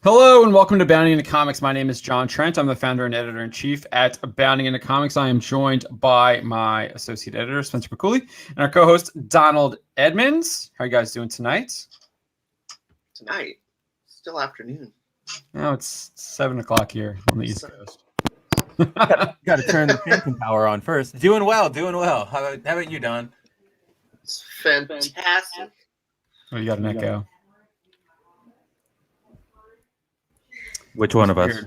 Hello and welcome to Bounding Into Comics. My name is John Trent. I'm the founder and editor-in-chief at Bounding Into Comics. I am joined by my associate editor, Spencer McCooley, and our co-host, Donald Edmonds. How are you guys doing tonight? Tonight? Still afternoon. No, it's 7 o'clock here on the East Coast. Got to turn the phantom power on first. Doing well. How about you, Don? It's fantastic. Oh, you got an echo. Which one of us?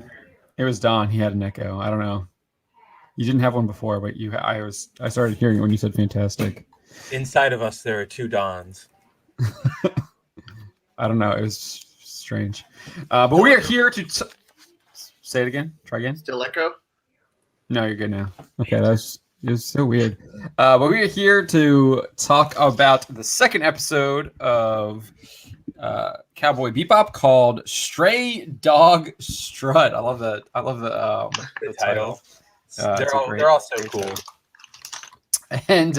It was Don. He had an echo. I don't know. You didn't have one before, but I started hearing it when you said fantastic. Inside of us, there are two Dons. I don't know. It was strange. But we are here to say it again. Try again. Still echo? No, you're good now. Okay, it was so weird. But we are here to talk about the second episode of Cowboy Bebop called "Stray Dog Strut." I love the title. They're all so cool. And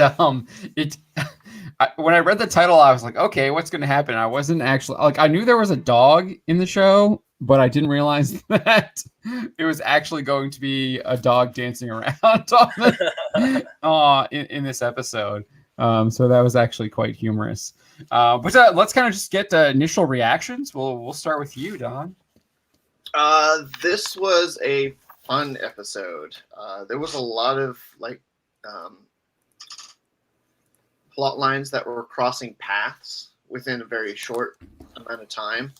when I read the title, I was like, okay, what's going to happen? I wasn't actually I knew there was a dog in the show, but I didn't realize that it was actually going to be a dog dancing around in this episode. So that was actually quite humorous. But let's kind of just get the initial reactions. We'll start with you, Don. This was a fun episode. There was a lot of plot lines that were crossing paths within a very short amount of time.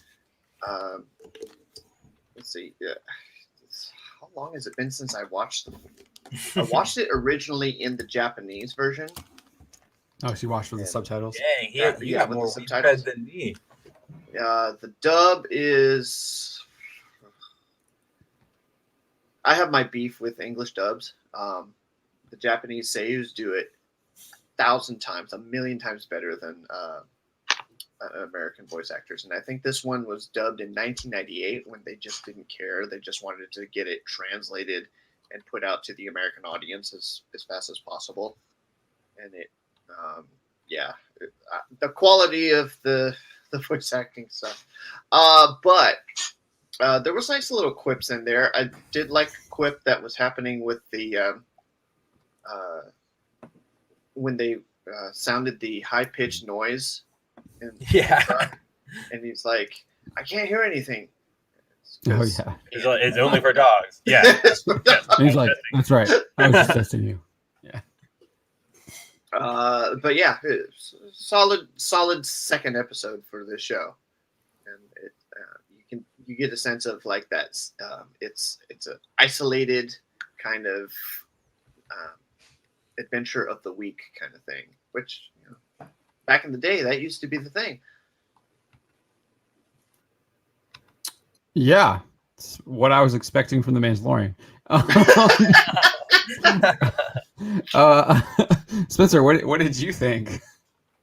Let's see. How long has it been since I watched them? I watched it originally in the Japanese version. Oh, so you watched with the subtitles? Dang, you got more subtitles than me. The dub is... I have my beef with English dubs. The Japanese seiyus do it 1,000 times, 1,000,000 times better than American voice actors. And I think this one was dubbed in 1998 when they just didn't care. They just wanted to get it translated and put out to the American audience as fast as possible. And it, the quality of the voice acting stuff. But there was nice little quips in there. I did like a quip that was happening with the when they sounded the high-pitched noise. And he's like, I can't hear anything. Oh, yeah. It's only for dogs. Yeah. He's like, that's right. I was just testing you. Yeah. But yeah, solid second episode for this show, and you get a sense of like that. It's an isolated kind of adventure of the week kind of thing, which back in the day that used to be the thing. Yeah, it's what I was expecting from the Mandalorian. Spencer, what did you think?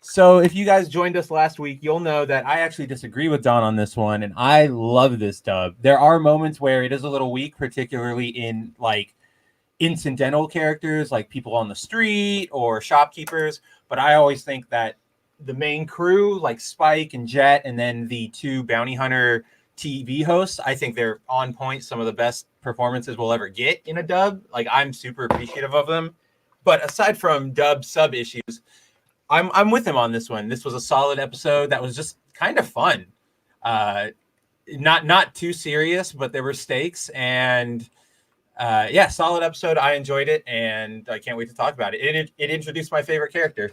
So if you guys joined us last week, you'll know that I actually disagree with Don on this one, and I love this dub. There are moments where it is a little weak, particularly in like incidental characters like people on the street or shopkeepers, but I always think that the main crew like Spike and Jet and then the two bounty hunter TV hosts, I think they're on point. Some of the best performances we'll ever get in a dub. Like, I'm super appreciative of them. But aside from dub sub issues, I'm with him on this one. This was a solid episode that was just kind of fun. Not too serious, but there were stakes, and solid episode. I enjoyed it, and I can't wait to talk about it. It introduced my favorite character.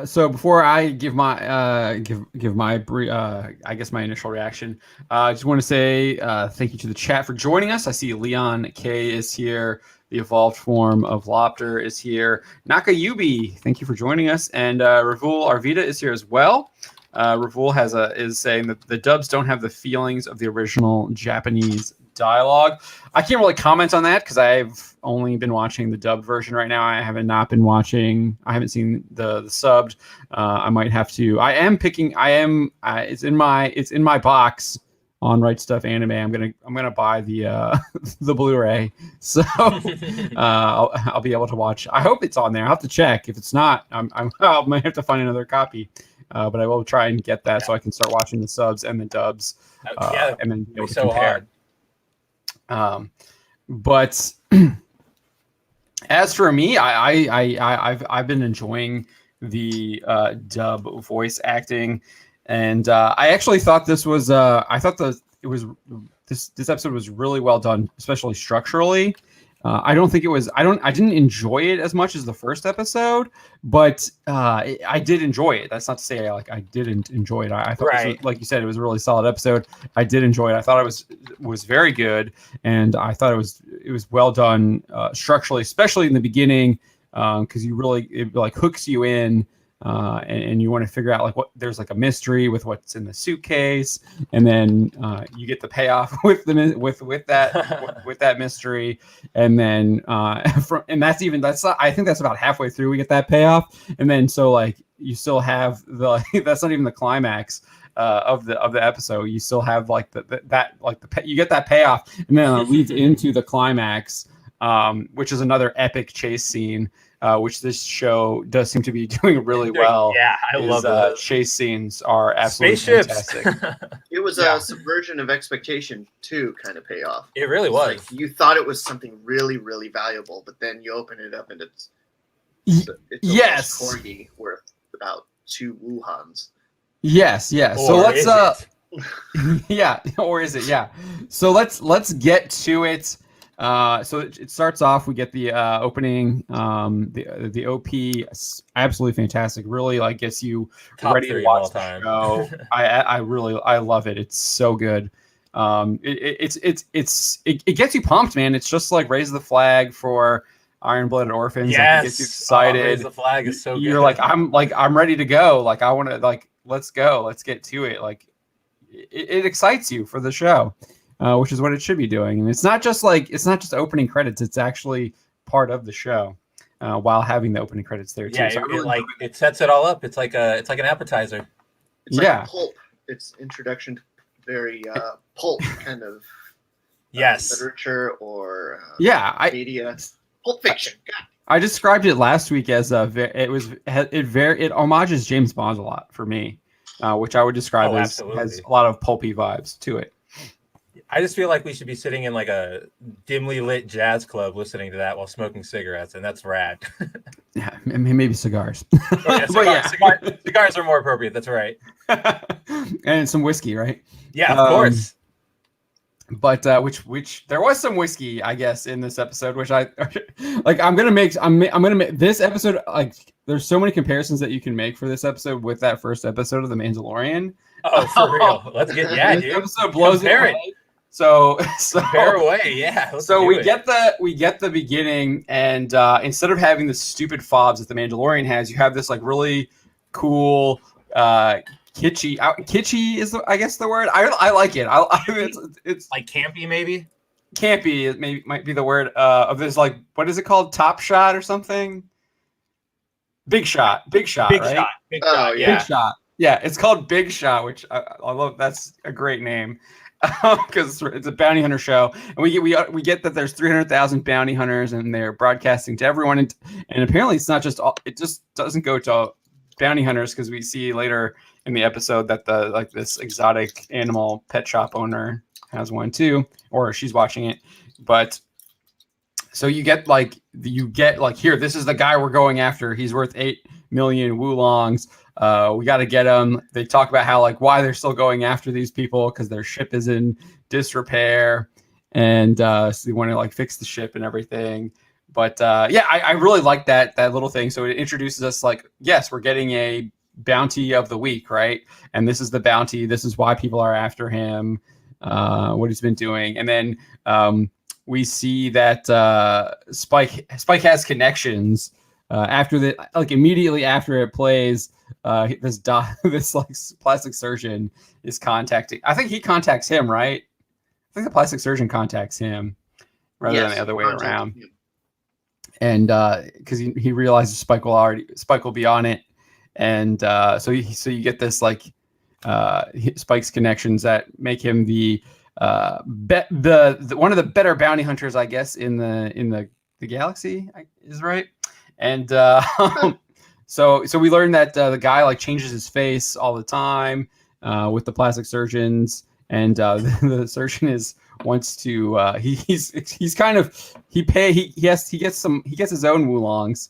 So before I give my I guess my initial reaction, I just want to say thank you to the chat for joining us. I see Leon K is here. The evolved form of Lopter is here. Nakayubi, thank you for joining us, and Ravul Arvita is here as well. Ravul is saying that the dubs don't have the feelings of the original Japanese dialogue. I can't really comment on that because I've only been watching the dubbed version right now. I haven't seen the subbed. I might have to. It's in my box on Right Stuff Anime. I'm gonna buy the the Blu-ray, so I'll be able to watch. I hope it's on there. I'll have to check. If it's not, I might have to find another copy. but I will try and get that so I can start watching the subs and the dubs, and then be able to compare. But as for me, I've been enjoying the dub voice acting, and I actually thought this was this episode was really well done, especially structurally. I didn't enjoy it as much as the first episode, but I did enjoy it. That's not to say I didn't enjoy it. I thought, this was, like you said, it was a really solid episode. I did enjoy it. I thought it was very good, and I thought it was well done structurally, especially in the beginning, because it like hooks you in. And you want to figure out like what there's like a mystery with what's in the suitcase, and then you get the payoff with that mystery, and then I think that's about halfway through we get that payoff, and then so like you still have that's not even the climax of the episode. You still have like you get that payoff, and then it leads into the climax, which is another epic chase scene. Which this show does seem to be doing really well. Yeah, I love it. Chase scenes are absolutely fantastic. It was a subversion of expectation too, kind of payoff. It really was. Like, you thought it was something really, really valuable, but then you open it up and it's yes, corgi worth about 2 Wuhans. Yes. So let's yeah, or is it? Yeah. So let's get to it. So it starts off. We get the opening. The OP, absolutely fantastic. Really like gets you Top ready to watch the show. I love it. It's so good. It gets you pumped, man. It's just like raise the flag for Iron-Blooded Orphans. Yes, like, it gets you excited. Raise the flag is so good. You're like I'm ready to go. Like I want to let's go. Let's get to it. Like it excites you for the show. Which is what it should be doing, and it's not just opening credits. It's actually part of the show, while having the opening credits there too. Yeah, so it sets it all up. It's like an appetizer. It's like pulp. It's introduction to very pulp kind of literature or media. Pulp Fiction. I described it last week as it homages James Bond a lot for me, which I would describe as has a lot of pulpy vibes to it. I just feel like we should be sitting in like a dimly lit jazz club listening to that while smoking cigarettes, and that's rad. Yeah, maybe cigars. Cigars are more appropriate. That's right. And some whiskey, right? Yeah, of course. But which there was some whiskey, I guess, in this episode, which I'm gonna make this episode, like there's so many comparisons that you can make for this episode with that first episode of The Mandalorian. Oh, for real. Let's get dude. This episode blows it away. So compare away, yeah. So we get the beginning, and instead of having the stupid fobs that the Mandalorian has, you have this like really cool kitschy. Kitschy is I guess the word. I like it. It's like campy maybe. Campy might be the word of this, like, what is it called? Top Shot or something? Big Shot, right? Big Shot. Big Shot. Yeah, it's called Big Shot, which I love. That's a great name. Because it's a bounty hunter show, and we get that there's 300,000 bounty hunters, and they're broadcasting to everyone, and apparently it's not just it just doesn't go to bounty hunters, because we see later in the episode that this exotic animal pet shop owner has one too, or she's watching it. But so you get here, this is the guy we're going after. He's worth 8 million Wulongs. We got to get them. They talk about how why they're still going after these people, because their ship is in disrepair, and so they want to fix the ship and everything. But I really like that little thing. So it introduces us yes, we're getting a bounty of the week, right? And this is the bounty. This is why people are after him. What he's been doing, and then we see that Spike has connections. After immediately after it plays. This plastic surgeon is contacting. I think he contacts him, right? I think the plastic surgeon contacts him rather than the other way around. Him. And because he realizes Spike will be on it, and so you get this Spike's connections that make him the one of the better bounty hunters, I guess, in the galaxy, is right. And So we learned that the guy like changes his face all the time with the plastic surgeons, and the surgeon wants to he's kind of he gets his own Wulongs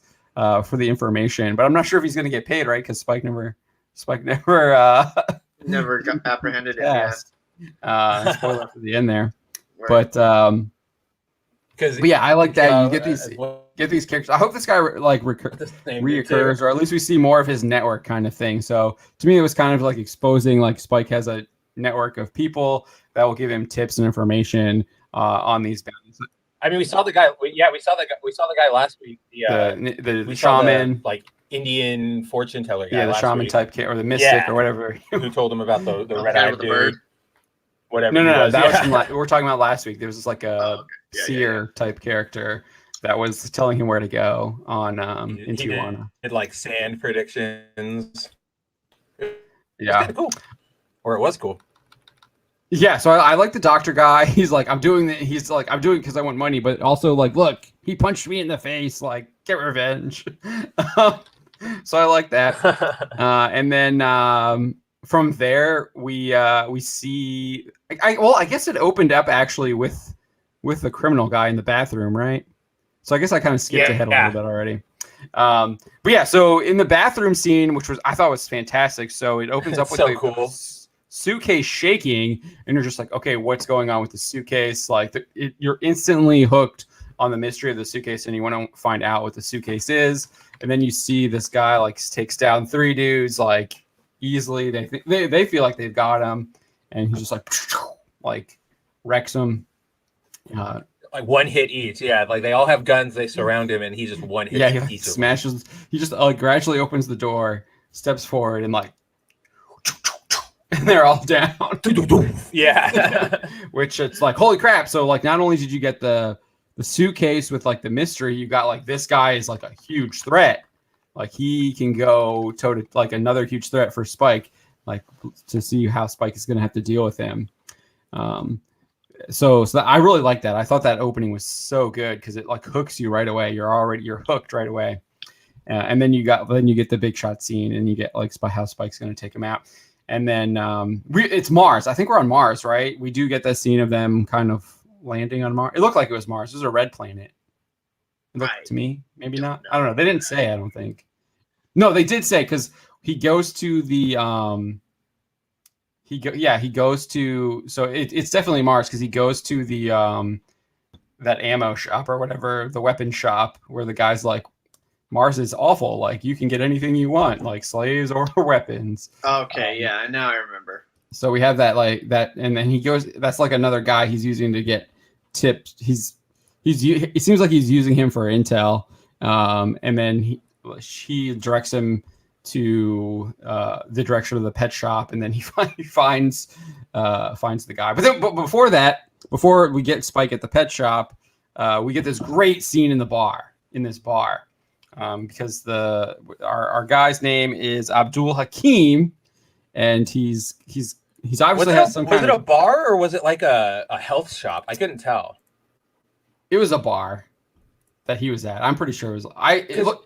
for the information, but I'm not sure if he's going to get paid, right? Because Spike never Never got apprehended. spoiler for the end there, Right. but yeah, I like that you get these characters. I hope this guy like reoccurs, or at least we see more of his network kind of thing. So to me, it was kind of like exposing like Spike has a network of people that will give him tips and information on these bands. I mean, we saw the guy. We saw the guy last week. The shaman, like Indian fortune teller guy. Yeah, the shaman type kid, or the mystic, or whatever. Who told him about the red-eyed dude? Whatever. No. That was we're talking about last week. There was like a seer type character that was telling him where to go on in Tijuana. Did like sand predictions. Yeah, cool. Or it was cool. Yeah, so I like the doctor guy. He's like, I'm doing it. He's like, I'm doing it because I want money, but also like, look, he punched me in the face. Like, get revenge. So I like that. And then from there, we see. I guess it opened up actually with the criminal guy in the bathroom, right? So I guess I kind of skipped ahead a little bit already. But yeah, so in the bathroom scene, which I thought was fantastic. So it opens up with cool. Suitcase shaking, and you're just like, okay, what's going on with the suitcase? Like you're instantly hooked on the mystery of the suitcase, and you want to find out what the suitcase is. And then you see this guy like takes down 3 dudes like easily. They feel like they've got him, and he's just like wrecks them. Like one hit each. Yeah, like they all have guns. They surround him, and he just one hit. Yeah, he smashes. He just gradually opens the door, steps forward, and like. And they're all down. Yeah. Which it's like, holy crap. So like not only did you get the suitcase with like the mystery, you got like this guy is like a huge threat. Like he can go toe to like another huge threat for Spike, like to see how Spike is gonna have to deal with him. So I really like that. I thought that opening was so good because it like hooks you right away. You're hooked right away. And then you get the big shot scene, and you get like how Spike's gonna take him out. And then it's Mars. I think we're on Mars, right? We do get that scene of them kind of landing on Mars. It looked like it was Mars. It was a red planet. It looked to me. Maybe not. I don't know. They didn't say, I don't think. No, they did say, because he goes to the he goes to, so it's definitely Mars, because he goes to the that ammo shop or whatever, the weapon shop, where the guy's like, Mars is awful. Like, you can get anything you want, like slaves or weapons. Okay, yeah, now I remember. So we have that, like that, and then he goes. That's like another guy he's using to get tips. It seems like he's using him for intel. And then he directs him to the direction of the pet shop, and then he finds the guy. But before that, before we get Spike at the pet shop, we get this great scene in this bar. Because our guy's name is Abdul Hakim, and he's obviously has some kind of. Was it a bar or was it like a health shop? I couldn't tell. It was a bar that he was at. I'm pretty sure it was. It was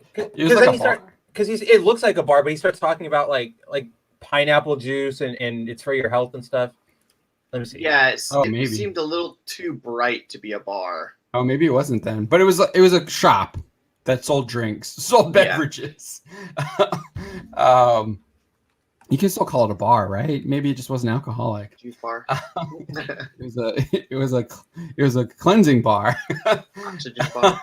like a bar. Because it looks like a bar, but he starts talking about like pineapple juice and it's for your health and stuff. Let me see. Yeah, it seemed a little too bright to be a bar. Oh, maybe it wasn't then, but it was a shop that sold drinks, sold beverages. Yeah. You can still call it a bar, right? Maybe it just wasn't alcoholic. Juice bar. It was a cleansing bar. Oxygen bar.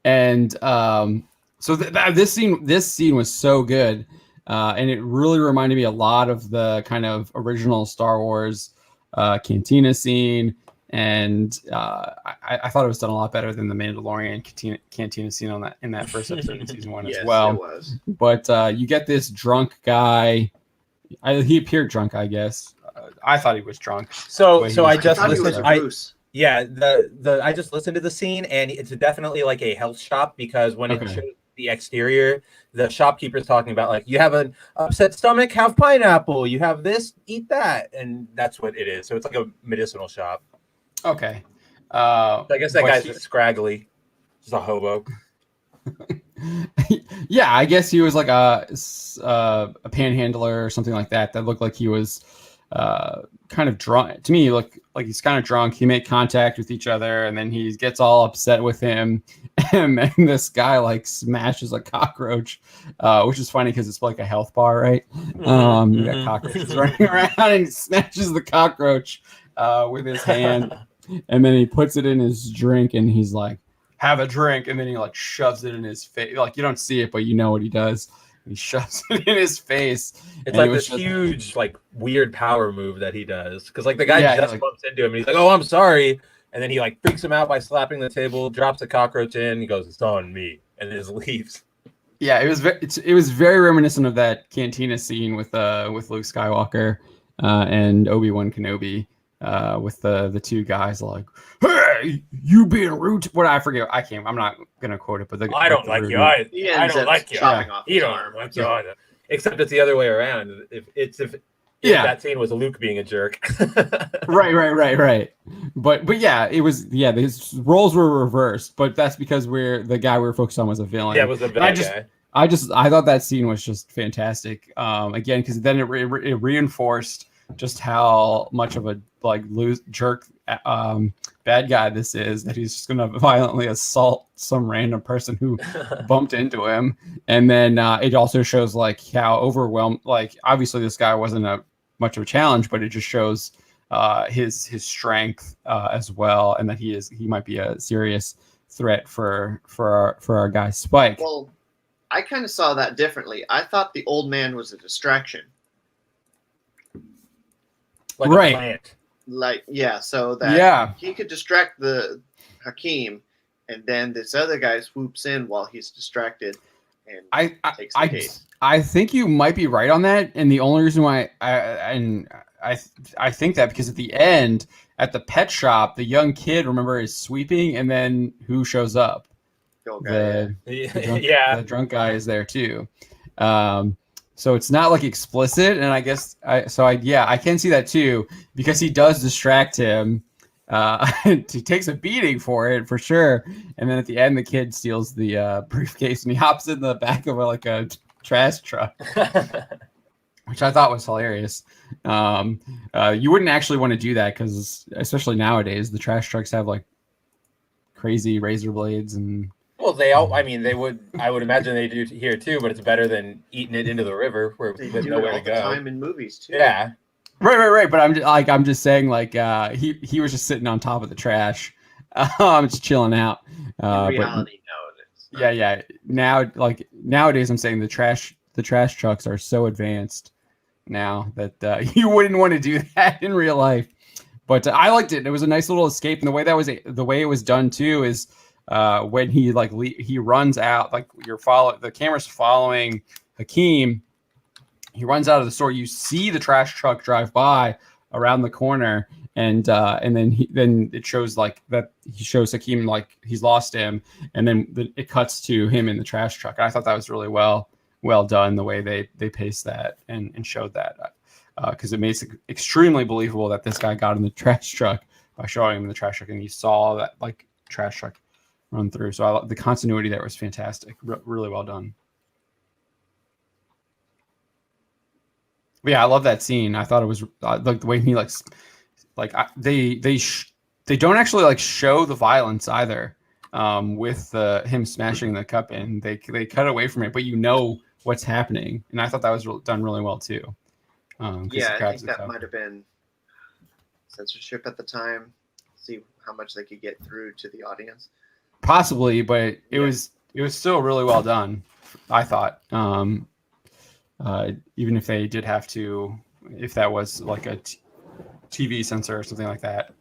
And so this scene was so good, and it really reminded me a lot of the kind of original Star Wars cantina scene. And I thought it was done a lot better than the Mandalorian cantina scene in that first episode of season 1 as well. It was. But you get this drunk guy. He appeared drunk, I guess. I thought he was drunk. So I just listened. I just listened to the scene, and it's definitely like a health shop, because when it shows the exterior, the shopkeeper's talking about like, you have an upset stomach, have pineapple. You have this, eat that, and that's what it is. So it's like a medicinal shop. Okay. I guess that guy's just scraggly. Just a hobo. Yeah, I guess he was like a panhandler or something like that. That looked like he was kind of drunk. To me, he looked like he's kind of drunk. He made contact with each other, and then he gets all upset with him, and then this guy like smashes a cockroach, which is funny because it's like a health bar, right? You got cockroaches running around, and he smashes the cockroach with his hand, and then he puts it in his drink, and he's like, have a drink, and then he like shoves it in his face. Like you don't see it, but you know what he does. He shoves it in his face. It's like this huge, like weird power move that he does. Because like the guy just like, bumps into him, and he's like, "Oh, I'm sorry," and then he like freaks him out by slapping the table, drops the cockroach in. He goes, "It's on me," and then just leaves. Yeah, it was very reminiscent of that cantina scene with Luke Skywalker and Obi-Wan Kenobi. With the two guys like, hey, you being rude. What I forget, I'm not gonna quote it, but I don't like you. I don't like you. You don't like you either. Except it's the other way around. If that scene was Luke being a jerk. right. But yeah, it was his roles were reversed, but that's because the guy we were focused on was a villain. Yeah, it was a bad guy. I thought that scene was just fantastic. Again, because then it reinforced just how much of a jerk bad guy this is, that he's just gonna violently assault some random person who bumped into him. And then it also shows like how overwhelmed, like obviously this guy wasn't much of a challenge, but it just shows his strength as well, and that he might be a serious threat for our guy Spike. Well, I kind of saw that differently. I thought the old man was a distraction. Like a plant. So that he could distract the Hakeem, and then this other guy swoops in while he's distracted and takes the case. I think you might be right on that, and the only reason why I think that because at the end at the pet shop, the young kid, remember, is sweeping, and then who shows up? The drunk guy is there too. So it's not like explicit, and I guess I can see that too, because he does distract him. He takes a beating for it for sure, and then at the end the kid steals the briefcase and he hops in the back of a trash truck, which I thought was hilarious. You wouldn't actually want to do that because, especially nowadays, the trash trucks have like crazy razor blades and. Well, I would imagine they do here too, but it's better than eating it into the river where there's nowhere to go. Time in movies too. Yeah. Right. But I'm just saying, like, he was just sitting on top of the trash, just chilling out. In reality, no. Yeah. Now, like nowadays, I'm saying the trash trucks are so advanced now that you wouldn't want to do that in real life. But I liked it. It was a nice little escape, and the way it was done too is. When he runs out, like the camera's following Hakeem. He runs out of the store. You see the trash truck drive by around the corner, and then it shows like that he shows Hakeem like he's lost him, and then it cuts to him in the trash truck. And I thought that was really well done, the way they paced that and showed that, because it makes it extremely believable that this guy got in the trash truck by showing him in the trash truck, and you saw that like trash truck run through. So the continuity there was fantastic. Really well done. But yeah, I love that scene. I thought it was like the way he they don't actually like show the violence either, with him smashing the cup in. They cut away from it, but you know what's happening, and I thought that was done really well too. I think that might have been censorship at the time. See how much they could get through to the audience. Possibly, but it was still really well done, I thought. Even if they did have to, if that was like a TV censor or something like that.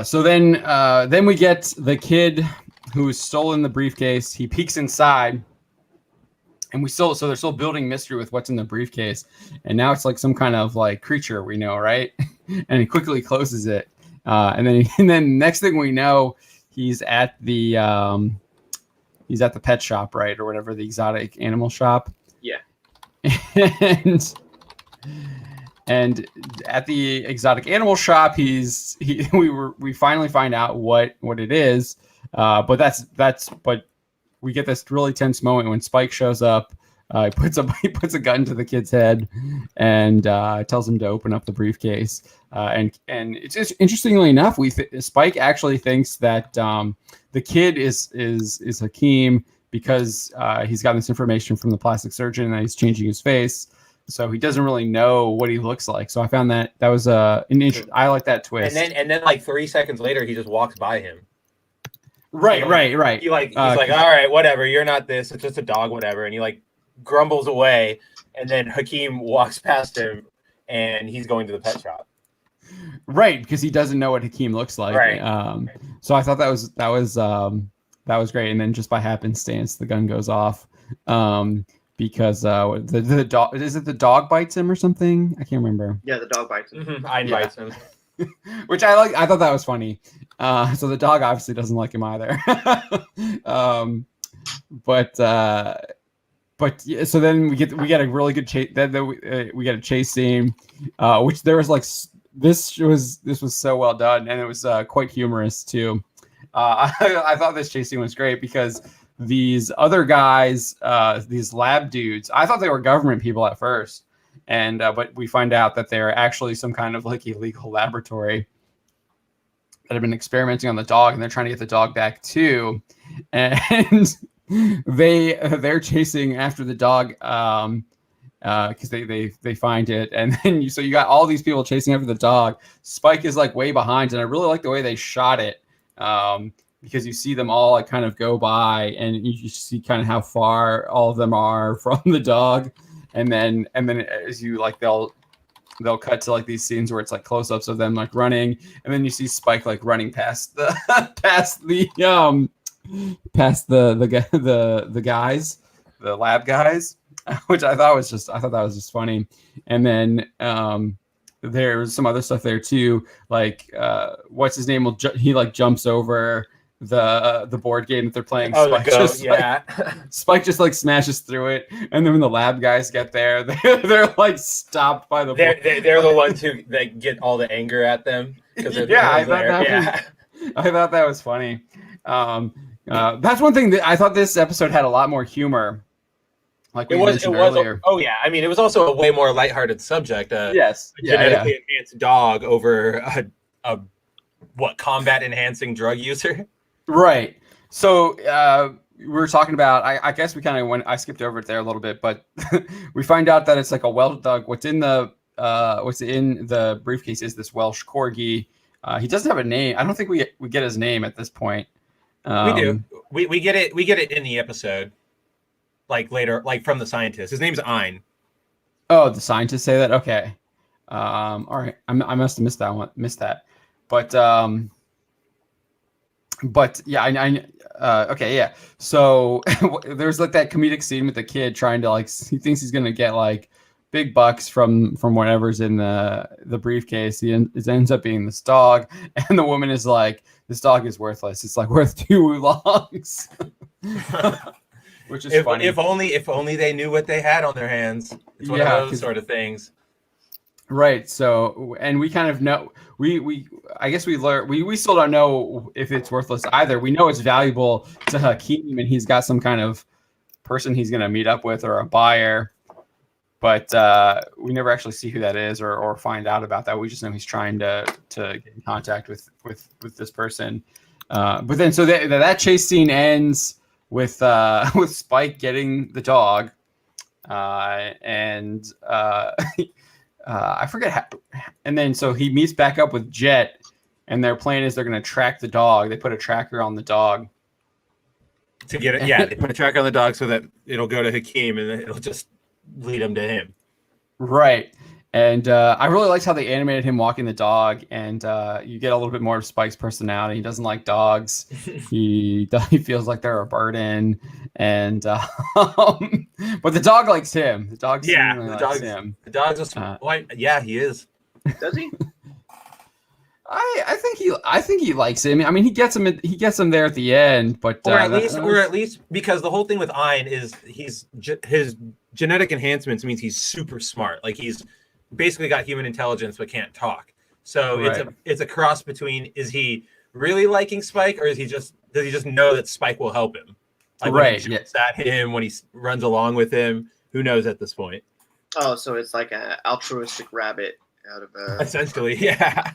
So then we get the kid who's stolen the briefcase. He peeks inside, and so they're still building mystery with what's in the briefcase. And now it's like some kind of like creature we know, right? And he quickly closes it. And then next thing we know, he's at the pet shop, right, or whatever, the exotic animal shop. Yeah. And at the exotic animal shop, we finally find out what it is. But we get this really tense moment when Spike shows up. He puts a gun to the kid's head and tells him to open up the briefcase. And it's just, interestingly enough, Spike actually thinks that the kid is Hakeem because he's gotten this information from the plastic surgeon and he's changing his face. So he doesn't really know what he looks like. So I found that was I like that twist. And then like 3 seconds later, he just walks by him. Right. He's like, all right, whatever. You're not this. It's just a dog, whatever. And he like grumbles away, and then Hakeem walks past him, and he's going to the pet shop. Right, because he doesn't know what Hakeem looks like. Right. So I thought that was great, and then just by happenstance, the gun goes off because the dog, is it the dog bites him or something? I can't remember. Yeah, the dog bites him. Mm-hmm. Ein bites him. Which I like. I thought that was funny. So the dog obviously doesn't like him either. But yeah, so then we get a really good chase. Then we get a chase scene, which there was like this was so well done, and it was quite humorous too. I thought this chase scene was great because these other guys, these lab dudes, I thought they were government people at first, and but we find out that they're actually some kind of like illegal laboratory that have been experimenting on the dog, and they're trying to get the dog back too, and they're chasing after the dog because they find it, and then you got all these people chasing after the dog. Spike is like way behind, and I really like the way they shot it because you see them all like kind of go by, and you see kind of how far all of them are from the dog, and then as you like they'll cut to like these scenes where it's like close-ups of them like running, and then you see Spike like running past the guys, the lab guys, which I thought that was just funny. And then there's some other stuff there too, like what's his name he like jumps over the board game that they're playing. Spike just like smashes through it, and then when the lab guys get there, they're like stopped by the they're the ones who that get all the anger at them. I thought that was funny. That's one thing that I thought this episode had a lot more humor. Like we mentioned earlier. Oh yeah, I mean it was also a way more lighthearted subject. Yes, genetically enhanced dog over a combat enhancing drug user. Right. So we were talking about. I guess we kind of went. I skipped over it there a little bit, but we find out that it's like a Welsh dog. What's in the briefcase is this Welsh corgi. He doesn't have a name. I don't think we get his name at this point. We do. We get it. We get it in the episode, like later, like from the scientist. His name's Ein. Oh, the scientists say that. Okay. All right. I must have missed that one. But yeah, okay, yeah. So there's like that comedic scene with the kid trying to like he thinks he's gonna get like big bucks from whatever's in the briefcase. It ends up being this dog, and the woman is like, "This dog is worthless. It's like worth 2 oolongs," which is funny. If only they knew what they had on their hands. It's one of those sort of things. Right. So, and we kind of know I guess we learn we still don't know if it's worthless either. We know it's valuable to Hakeem, and he's got some kind of person he's going to meet up with or a buyer. But we never actually see who that is or find out about that. We just know he's trying to get in contact with this person. But then so that chase scene ends with Spike getting the dog, and I forget how. And then so he meets back up with Jet, and their plan is they're going to track the dog. They put a tracker on the dog to get it. Yeah, they put a tracker on the dog so that it'll go to Hakeem, and then it'll just lead him to him. Right. And I really liked how they animated him walking the dog, and you get a little bit more of Spike's personality. He doesn't like dogs. he feels like they're a burden, and but the dog likes him. The dog likes him. The dog's yeah, he is. Does he? I think he likes him. I mean, he gets him there at the end, but or at least because the whole thing with Ein is his genetic enhancements means he's super smart. Like he's basically got human intelligence but can't talk. So right. It's a cross between, is he really liking Spike, or does he just know that Spike will help him? Like when he shoots at him, when he runs along with him, who knows at this point? Oh, so it's like an altruistic rabbit out of a essentially, yeah.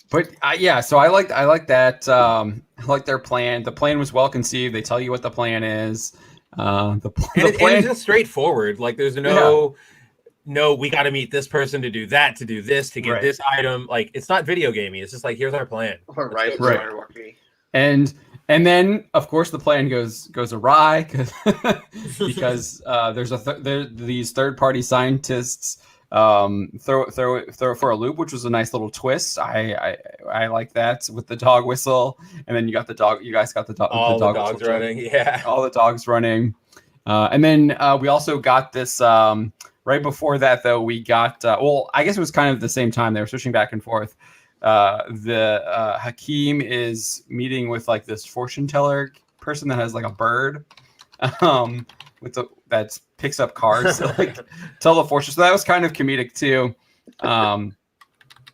But yeah, so I like that. I like their plan. The plan was well conceived. They tell you what the plan is. The plan it's just straightforward. Like there's no, we got to meet this person to do that, to do this, to get this item. Like it's not video gamey. It's just like here's our plan. Right. And then of course the plan goes awry because there's these third party scientists. Throw it for a loop, which was a nice little twist. I like that with the dog whistle, and then you got the dog. You guys got the dog. All the dogs running, yeah. All the dogs running, and then we also got this. Right before that, though, we got. Well, I guess it was kind of the same time. They were switching back and forth. The Hakeem is meeting with like this fortune teller person that has like a bird. That picks up cards to like tell the fortune. So that was kind of comedic too. And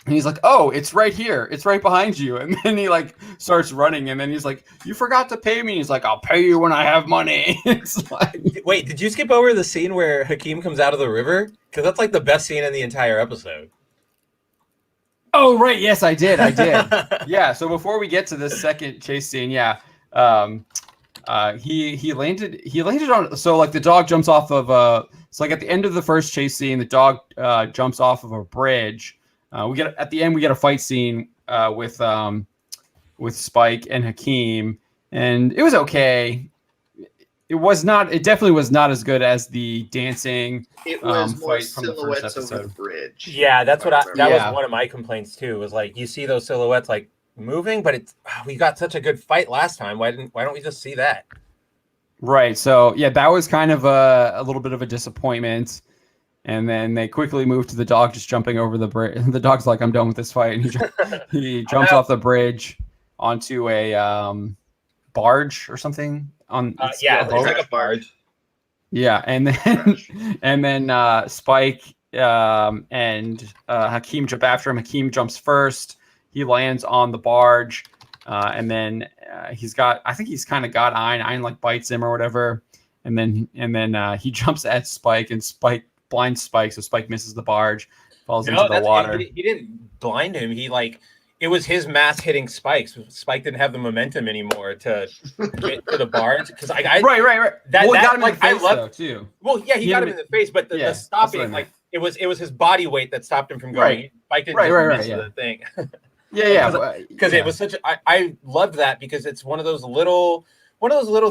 he's like, "Oh, it's right here. It's right behind you." And then he like starts running, and then he's like, "You forgot to pay me." He's like, "I'll pay you when I have money." It's like, wait, did you skip over the scene where Hakeem comes out of the river? Because that's like the best scene in the entire episode. Oh right, yes, I did. Yeah. So before we get to this second chase scene, he landed on, so like the dog jumps off of so like at the end of the first chase scene, the dog jumps off of a bridge. We get a fight scene with Spike and Hakeem, and it was okay. It definitely was not as good as the dancing. It was more fight from the first episode. over the bridge. Yeah, that's what that was one of my complaints too. Was like you see those silhouettes like moving, but we got such a good fight last time. Why don't we just see that? Right. So yeah, that was kind of a little bit of a disappointment. And then they quickly moved to the dog just jumping over the bridge. The dog's like, "I'm done with this fight," and he jumps off the bridge onto a barge or something. It's like a barge. Yeah, and then Spike and Hakeem jump after him. Hakeem jumps first. He lands on the barge, and then I think he's kind of got Ein. Ein like bites him or whatever, and then he jumps at Spike, and Spike blinds Spike, so Spike misses the barge, falls into the water. He didn't blind him. It was his mass hitting Spike. Spike didn't have the momentum anymore to get to the barge. Because right. He got him in the face though, too. Well, yeah, he got him in the face, but the stopping, like it was his body weight that stopped him from going. Right. Spike didn't miss the thing. Because it was such. I loved that because it's one of those little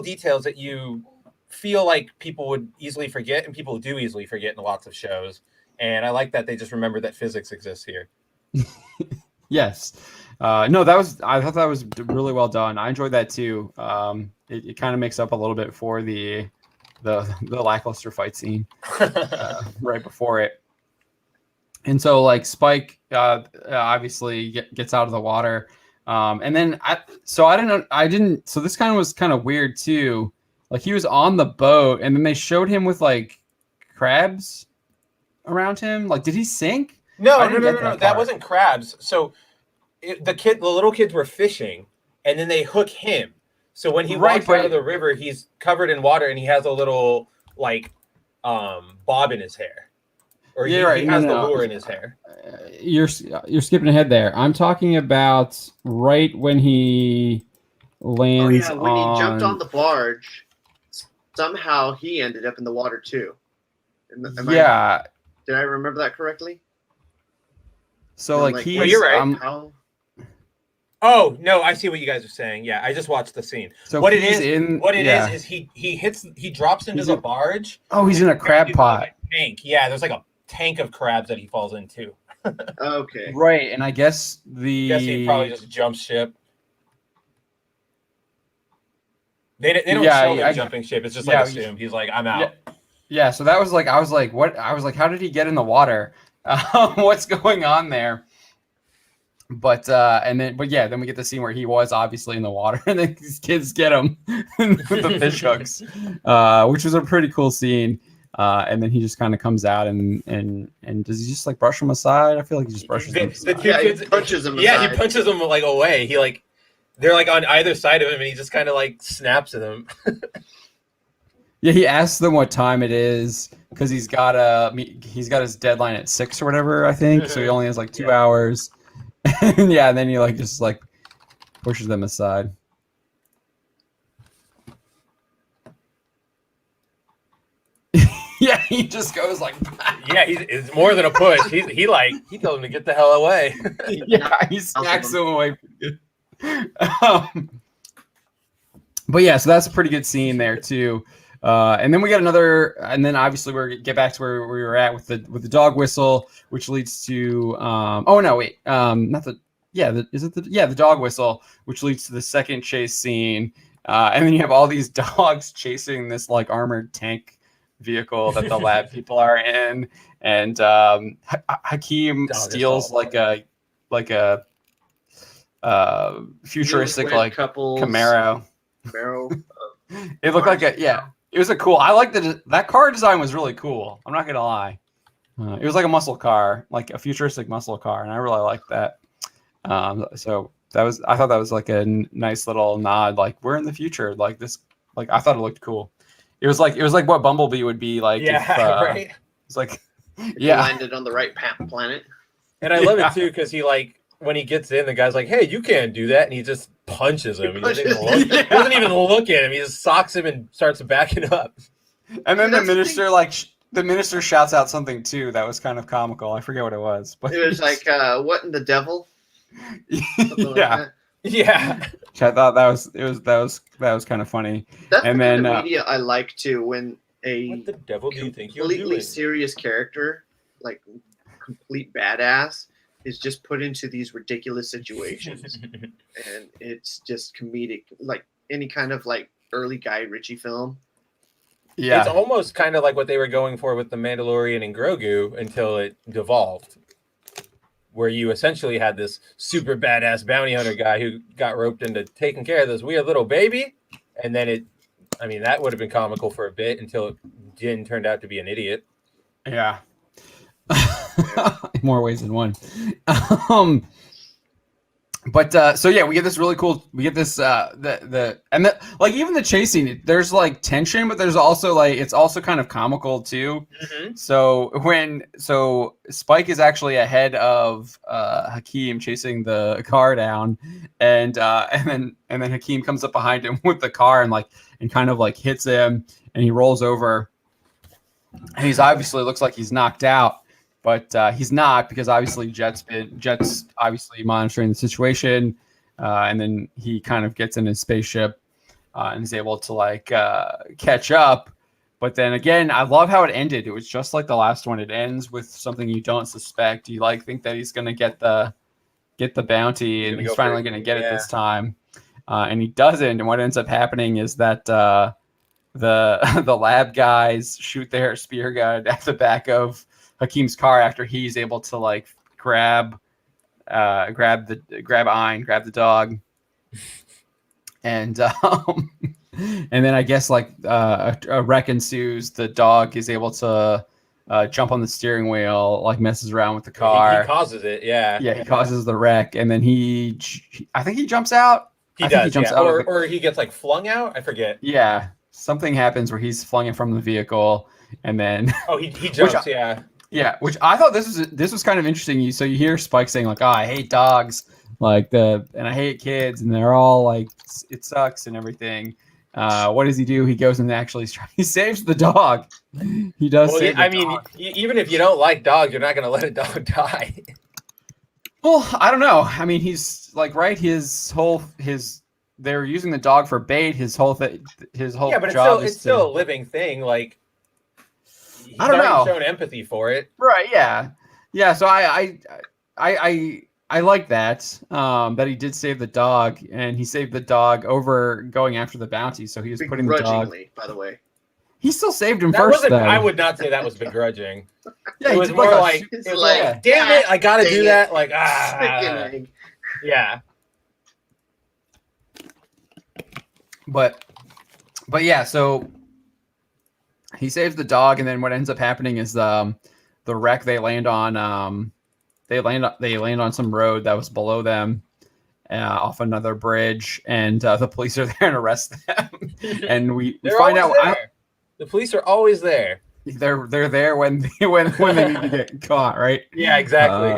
details that you feel like people would easily forget, and people do easily forget in lots of shows. And I like that they just remember that physics exists here. Yes. I thought that was really well done. I enjoyed that too. It kind of makes up a little bit for the lackluster fight scene right before it. And so like Spike obviously gets out of the water. And then so this kind of was kind of weird too. Like he was on the boat and then they showed him with like crabs around him. Like, did he sink? No. That wasn't crabs. So the little kids were fishing, and then they hook him. So when he walks out of the river, he's covered in water, and he has a little like bob in his hair, or he has the lure in his hair. You're skipping ahead there. I'm talking about right when he lands. Oh yeah, when he jumped on the barge, somehow he ended up in the water too. Did I remember that correctly? So you're right. Oh no, I see what you guys are saying. Yeah, I just watched the scene. So what it is he drops into the barge. Oh, he's in a crab pot. Like a tank. Yeah, there's like a tank of crabs that he falls into. Okay. Right, and I guess he probably just jumps ship. They don't show him jumping ship. It's just assumed. He's like, I'm out. Yeah, so that was like, I was like, what? I was like, how did he get in the water? What's going on there? But then we get the scene where he was obviously in the water, and then these kids get him with the fish hooks, which was a pretty cool scene. And then he just kind of comes out and does he just like brush him aside? I feel like he just brushes him aside. He punches him. Yeah, he punches him like away. He like they're like on either side of him, and he just kind of like snaps at them. Yeah, he asks them what time it is because he's got his deadline at 6 or whatever, I think. So he only has like 2 hours. And yeah, and then he like just like pushes them aside. Yeah, he just goes like, yeah, it's more than a push. He told him to get the hell away. yeah, he smacks him away. But yeah, so that's a pretty good scene there too. And then we got another, and then obviously we're get back to where we were at with the dog whistle, which leads to the dog whistle, which leads to the second chase scene, and then you have all these dogs chasing this like armored tank vehicle that the lab people are in, and Hakeem steals like a futuristic like Camaro. It looked like it was a cool. I like that car design was really cool. I'm not gonna lie. It was like a muscle car, like a futuristic muscle car, and I really liked that. So I thought that was like a nice little nod. Like we're in the future. Like this. Like I thought it looked cool. It was like what Bumblebee would be like. Yeah, if, right. It's like if you landed on the right planet. And I love it too because he like when he gets in, the guy's like, "Hey, you can't do that," and he just punches him. He doesn't even look at him. He just socks him and starts backing up. And then the minister shouts out something too that was kind of comical. I forget what it was, but it was like, "What in the devil?" Yeah. Yeah, which I thought that was kind of funny. That's the kind of media I like too. When what the devil do you think you're completely doing? Serious character, like complete badass, is just put into these ridiculous situations, and it's just comedic, like any kind of like early Guy Ritchie film. Yeah, it's almost kind of like what they were going for with the Mandalorian and Grogu until it devolved. Where you essentially had this super badass bounty hunter guy who got roped into taking care of this weird little baby. And then that would have been comical for a bit until Jin turned out to be an idiot. Yeah. More ways than one. So yeah, we get this really cool. We get this like even the chasing. There's like tension, but there's also like it's also kind of comical too. Mm-hmm. So Spike is actually ahead of Hakeem chasing the car down, and then Hakeem comes up behind him with the car and kind of like hits him, and he rolls over, and he's obviously looks like he's knocked out. But he's not, because obviously Jet's obviously monitoring the situation, and then he kind of gets in his spaceship and is able to like catch up. But then again, I love how it ended. It was just like the last one. It ends with something you don't suspect. You like think that he's gonna get the bounty, and he's finally gonna get it this time, and he doesn't. And what ends up happening is that the lab guys shoot their spear gun at the back of Hakeem's car after he's able to like grab the dog, and then I guess like a wreck ensues. The dog is able to jump on the steering wheel, like messes around with the car. He causes it, yeah. Yeah, he causes the wreck, and then I think he jumps out. He jumps out, or he gets like flung out. I forget. Yeah, something happens where he's flung it from the vehicle, and then he jumps. Yeah. Yeah, which I thought this was kind of interesting. So you hear Spike saying like, "Oh, I hate dogs," and I hate kids, and they're all like, "It sucks" and everything. What does he do? He goes and actually he saves the dog. He does. Well, dog. Even if you don't like dogs, you're not going to let a dog die. Well, I don't know. I mean, he's like they're using the dog for bait. His whole but it's still a living thing. Like. He's I don't know. Shown empathy for it, right? Yeah. So I like that. That he did save the dog, and he saved the dog over going after the bounty. So he was putting the dog. By the way, he still saved him first. Though. I would not say that was begrudging. Yeah, it was more like, damn it, I got to do that. Like yeah. But yeah, so. He saves the dog, and then what ends up happening is the wreck they land on. They land on some road that was below them, off another bridge, and the police are there and arrest them. And we They're find always out there. The police are always there. they're there when they need to get caught, right? Yeah, exactly.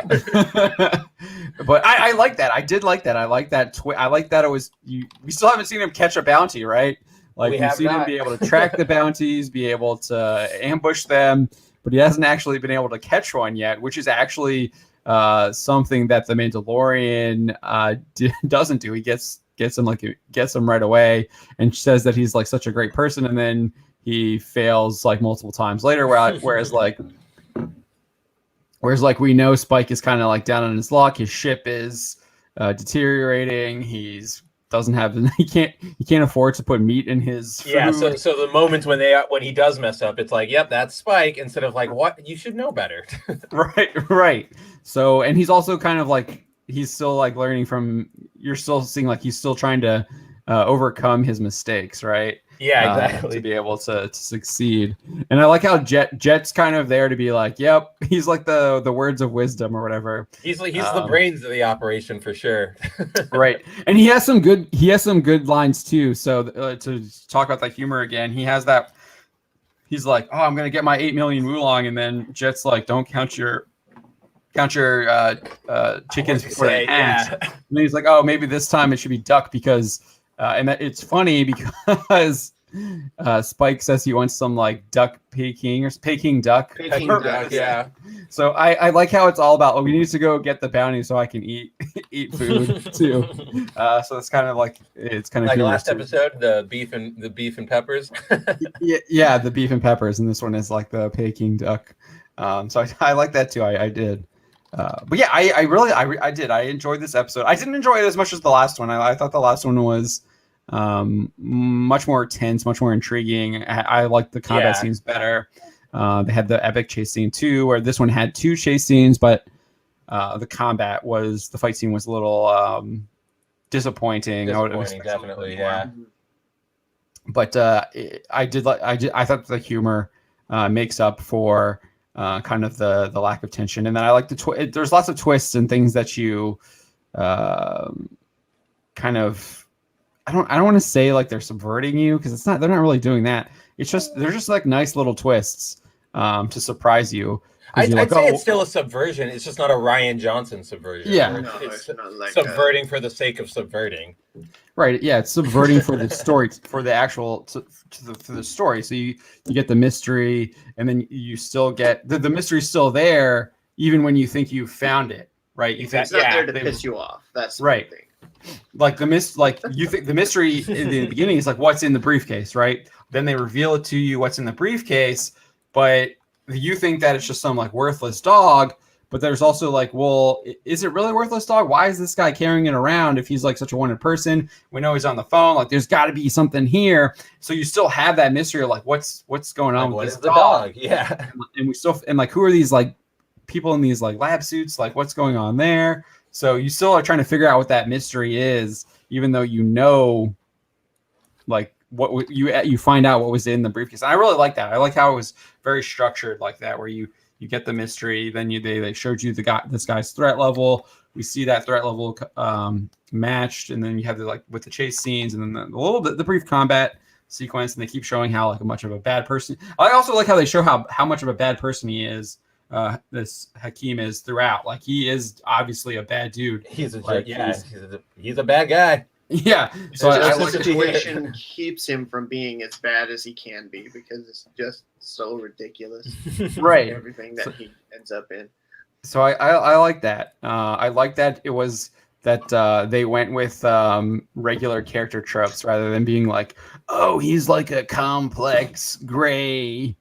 But I like that. I did like that. I like that. I like that it was you. We still haven't seen him catch a bounty, right? Like we've seen him be able to track the bounties, be able to ambush them, but he hasn't actually been able to catch one yet, which is actually something that the Mandalorian doesn't do. He gets him right away, and says that he's like such a great person, and then he fails like multiple times later. Whereas we know Spike is kind of like down on his luck. His ship is deteriorating. He can't afford to put meat in his food. Yeah, so the moments when he does mess up, it's like, yep, that's Spike, instead of like, what, you should know better. right. So, and he's also kind of like, he's still like learning from, you're still seeing like he's still trying to overcome his mistakes, right? Yeah, exactly. To be able to succeed. And I like how Jet's kind of there to be like, yep, he's like the words of wisdom or whatever. He's the brains of the operation for sure. Right. And he has some good lines too. So to talk about that humor again, he's like, oh, I'm going to get my 8 million wulong. And then Jet's like, don't count your chickens before they hatch. Yeah. And then he's like, oh, maybe this time it should be duck because and it's funny because Spike says he wants some like duck Peking or Peking duck. Peking duck, yeah. So I like how it's all about, we need to go get the bounty so I can eat food too. So it's kind of like last episode, the beef and peppers. yeah, the beef and peppers, and this one is like the Peking duck. So I like that too. I did. But yeah, I did. I enjoyed this episode. I didn't enjoy it as much as the last one. I thought the last one was much more tense, much more intriguing. I liked the combat scenes better. They had the epic chase scene too, where this one had 2 chase scenes, but the fight scene was a little disappointing. Definitely, yeah. But I thought the humor makes up for kind of the lack of tension, and then I like there's lots of twists and things that you kind of I don't want to say like they're subverting you, because they're not really doing that. It's just they're just like nice little twists to surprise you. I'd say it's still a subversion. It's just not a Ryan Johnson subversion. Yeah, it's not like subverting for the sake of subverting. Right. Yeah, it's subverting for the story, for the actual for the story. So you get the mystery, and then you still get the mystery's still there even when you think you found it. Right. You think it's not there to piss you off. That's right. The thing. Like you think the mystery in the beginning is like what's in the briefcase, right? Then they reveal it to you what's in the briefcase, but you think that it's just some like worthless dog. But there's also like, well, is it really worthless dog? Why is this guy carrying it around if he's like such a wanted person? We know he's on the phone. Like, there's got to be something here. So you still have that mystery of like, what's going on with this dog? Yeah, and like, who are these like people in these like lab suits? Like, what's going on there? So you still are trying to figure out what that mystery is, even though you know, like what you find out what was in the briefcase. And I really like that. I like how it was very structured like that, where you get the mystery, then they showed you this guy's threat level. We see that threat level matched, and then you have with the chase scenes, and then the brief combat sequence, and they keep showing how like much of a bad person. I also like how they show how much of a bad person he is. This Hakeem is throughout. Like, he is obviously a bad dude. He's a bad guy. Yeah. So the situation keeps him from being as bad as he can be, because it's just so ridiculous. Right. Everything that he ends up in. So I like that. I like that it was that they went with regular character tropes rather than being like, oh, he's like a complex gray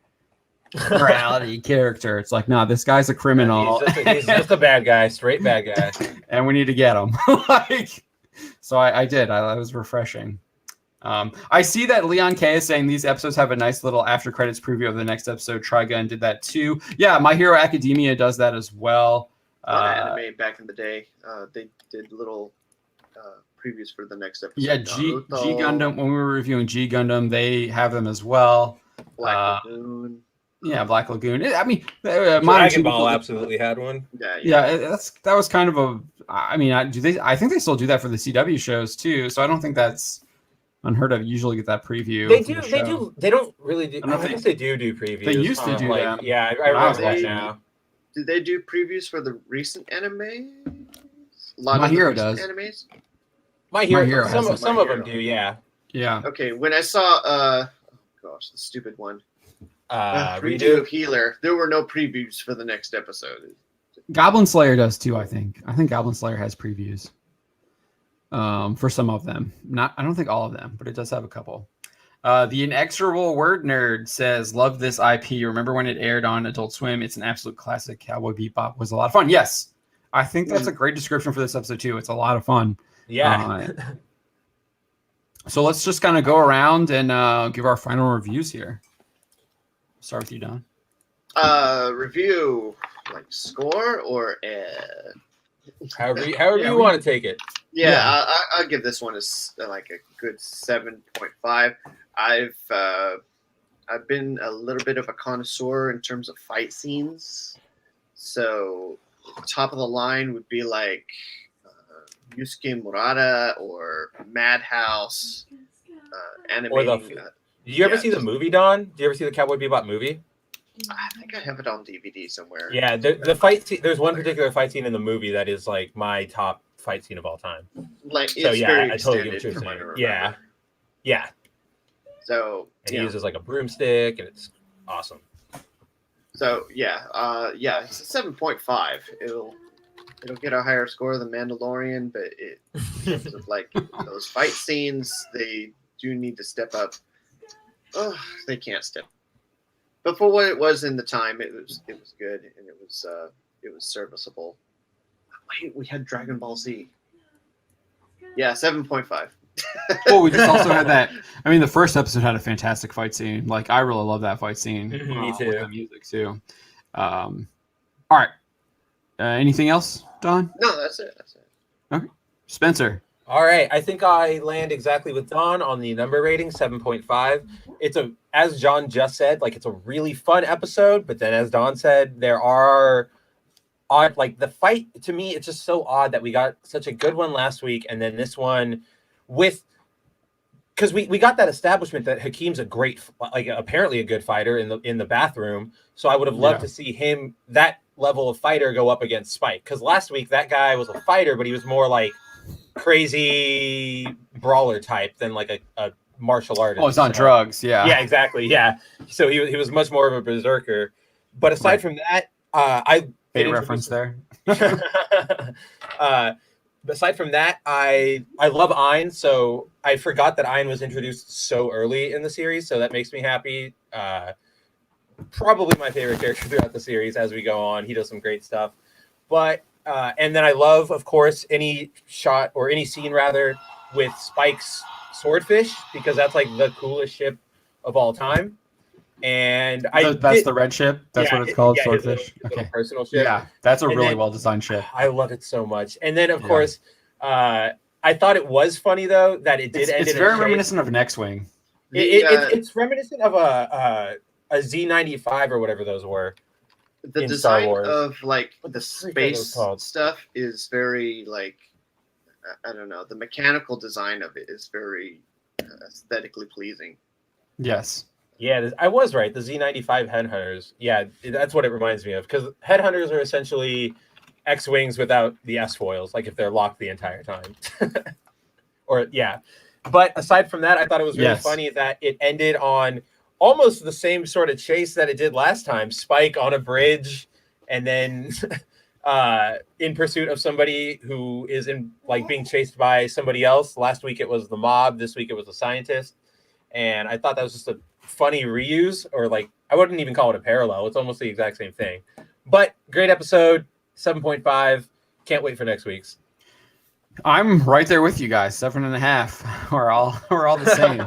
morality character. It's like, no, this guy's a criminal. He's just a bad guy, straight bad guy. And we need to get him. So I did. I was refreshing. I see that Leon K is saying these episodes have a nice little after credits preview of the next episode. Trigun did that too. Yeah, My Hero Academia does that as well. Anime back in the day, they did little previews for the next episode. Yeah, G Gundam. When we were reviewing G Gundam, they have them as well. Black Lagoon. Yeah, Black Lagoon. I mean, Dragon Ball absolutely had one. Yeah. That was kind of I mean, I think they still do that for the CW shows too. So I don't think that's unheard of. You usually get that preview. They from do. the They show. do. They don't really do. I don't know I if guess they do previews. They used to do like, them. Yeah, I when I was remember that watching now. Do they do previews for the recent anime? A lot My of the Hero recent does. animes. My Hero. Hero has Some it. some My of them Hero. do. Yeah. Yeah. Okay, when I saw oh gosh, the stupid one. Redo of Healer. There were no previews for the next episode. Goblin Slayer does too. I think Goblin Slayer has previews. For some of them, I don't think all of them, but it does have a couple. The Inexorable Word Nerd says, "Love this IP. Remember when it aired on Adult Swim? It's an absolute classic. Cowboy Bebop was a lot of fun." Yes, I think that's a great description for this episode too. It's a lot of fun. Yeah. So let's just kind of go around and give our final reviews here. Start with you, Don. Review, like score or however you want to take it. Yeah. I'll give this one like a good 7.5. I've been a little bit of a connoisseur in terms of fight scenes, so top of the line would be like Yusuke Murata or Madhouse animating. Did you ever see the movie, Don? Did you ever see the Cowboy Bebop movie? I think I have it on DVD somewhere. Yeah, the fight scene, there's one particular fight scene in the movie that is like my top fight scene of all time. Like, so it's yeah, very I totally get what extended you're from what I saying. remember. Yeah. So and he uses like a broomstick, and it's awesome. So yeah, it's a 7.5. It'll get a higher score than Mandalorian, but in terms of like those fight scenes, they do need to step up. Oh, they can't step. But for what it was in the time, it was good, and it was serviceable. Wait, we had Dragon Ball Z. Yeah, 7.5. Well, we just also had that. I mean, the first episode had a fantastic fight scene. Like, I really love that fight scene. Me too. With the music too. All right. Anything else, Don? No, that's it. Okay. Spencer. All right, I think I land exactly with Don on the number rating, 7.5. It's as John just said, like it's a really fun episode, but then as Don said, there are odd, like the fight, to me, it's just so odd that we got such a good one last week, and then this one because we got that establishment that Hakeem's a great, like apparently a good fighter in the bathroom, so I would have loved to see him, that level of fighter, go up against Spike, because last week that guy was a fighter, but he was more like crazy brawler type than like a martial artist. Oh, it's on drugs. Yeah, exactly. Yeah, so he was much more of a berserker. But aside from that, I reference there. Aside from that, I love Ein, so I forgot that Ein was introduced so early in the series, so that makes me happy. Probably my favorite character throughout the series as we go on. He does some great stuff. But and then I love, of course, any shot or any scene rather with Spike's swordfish, because that's like the coolest ship of all time. And that's the red ship. That's what it's called, swordfish. His little personal ship. Yeah, that's a really well designed ship. I love it so much. And then of course, I thought it was funny though that it did end. It's very reminiscent of an X-wing. It's reminiscent of a Z95 or whatever those were. The design of like the space stuff is very like, I don't know, the mechanical design of it is very aesthetically pleasing. Yes. Yeah, I was right. The Z95 headhunters. Yeah, that's what it reminds me of, because headhunters are essentially X-wings without the S-foils, like if they're locked the entire time. But aside from that, I thought it was really funny that it ended on almost the same sort of chase that it did last time. Spike on a bridge, and then in pursuit of somebody who is being chased by somebody else. Last week it was the mob. This week it was the scientist. And I thought that was just a funny reuse, or like, I wouldn't even call it a parallel. It's almost the exact same thing. But great episode, 7.5. Can't wait for next week's. I'm right there with you guys. 7.5. We're all the same.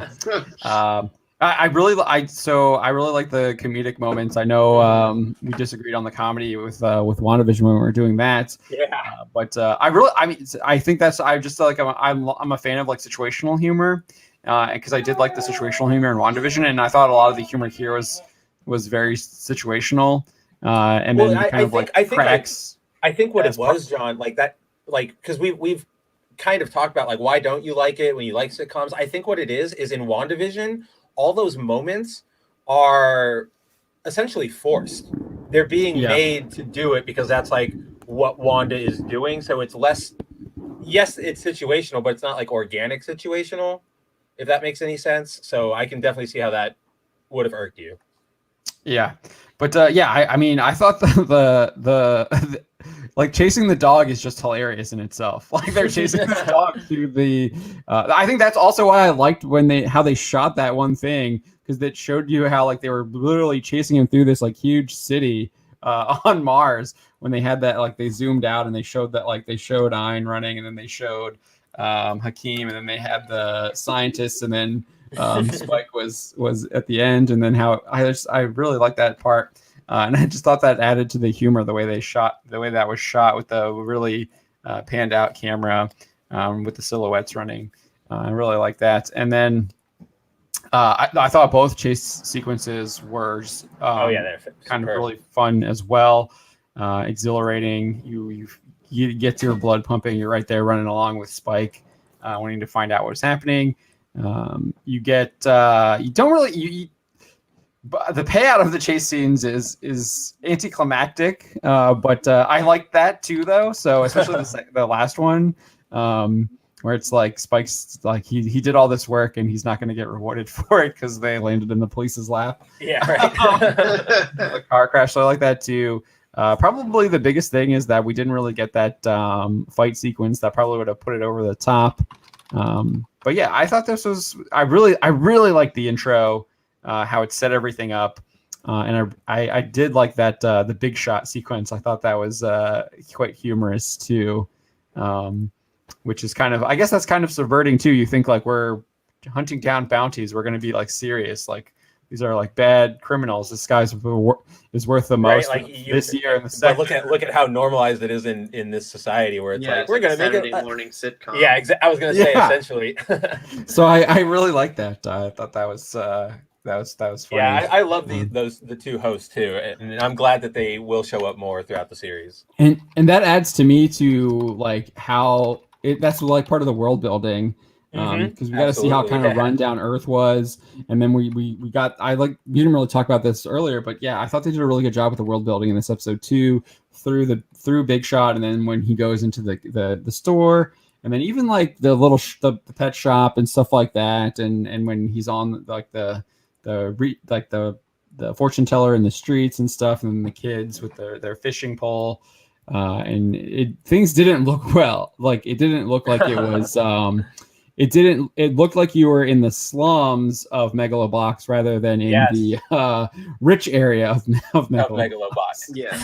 I really like the comedic moments. I know we disagreed on the comedy with WandaVision when we were doing that. Yeah. But I think that's, I'm a fan of like situational humor, because I did like the situational humor in WandaVision, and I thought a lot of the humor here was very situational, and then cracks. I think what it was, John, like that. like, because we've kind of talked about like why don't you like it when you like sitcoms. I think what it is in WandaVision, all those moments are essentially forced. They're being made to do it because that's like what Wanda is doing. So it's less, yes, it's situational, but it's not like organic situational, if that makes any sense. So I can definitely see how that would have irked you. Yeah, but yeah, I mean, I thought the like chasing the dog is just hilarious in itself. Like they're chasing this dog through the. I think that's also why I liked how they shot that one thing, because that showed you how like they were literally chasing him through this like huge city on Mars, when they had that, like they zoomed out and they showed that, like they showed Ayn running, and then they showed Hakeem, and then they had the scientists, and then Spike was at the end, and then how I really like that part, and I just thought that added to the humor, the way that was shot with the really panned out camera, with the silhouettes running. I really like that. And then I thought both chase sequences were they're kind of really fun as well, exhilarating. You get your blood pumping. You're right there running along with Spike, wanting to find out what's happening. You get you don't really but the payout of the chase scenes is anticlimactic, but I like that too, though. So especially the last one, where it's like Spike's like he did all this work and he's not going to get rewarded for it because they landed in the police's lap. Yeah, right. The car crash. So I like that too. Probably the biggest thing is that we didn't really get that fight sequence. That probably would have put it over the top. But yeah, I thought this was. I really liked the intro, how it set everything up, and I did like that the big shot sequence. I thought that was quite humorous too, which is kind of, I guess that's kind of subverting too. You think like we're hunting down bounties, we're going to be like serious, like these are like bad criminals. This guy's is worth the most, right, like this year in the sector. But look at how normalized it is in this society, where it's like we're going to make Saturday morning sitcom. Yeah, I was going to say essentially. So I really like that. I thought that was funny. Yeah, I love the two hosts too, and I'm glad that they will show up more throughout the series. And that adds to me to like how that's like part of the world building. Because we got to see how kind of rundown Earth was, and then we got. You didn't really talk about this earlier, but yeah, I thought they did a really good job with the world building in this episode too, through Big Shot, and then when he goes into the store, and then even like the little the pet shop and stuff like that, and when he's on like the fortune teller in the streets and stuff, and then the kids with their fishing pole, and things didn't look well. Like it didn't look like it was. It looked like you were in the slums of Megalobox rather than in the rich area of Megalobox. Yeah.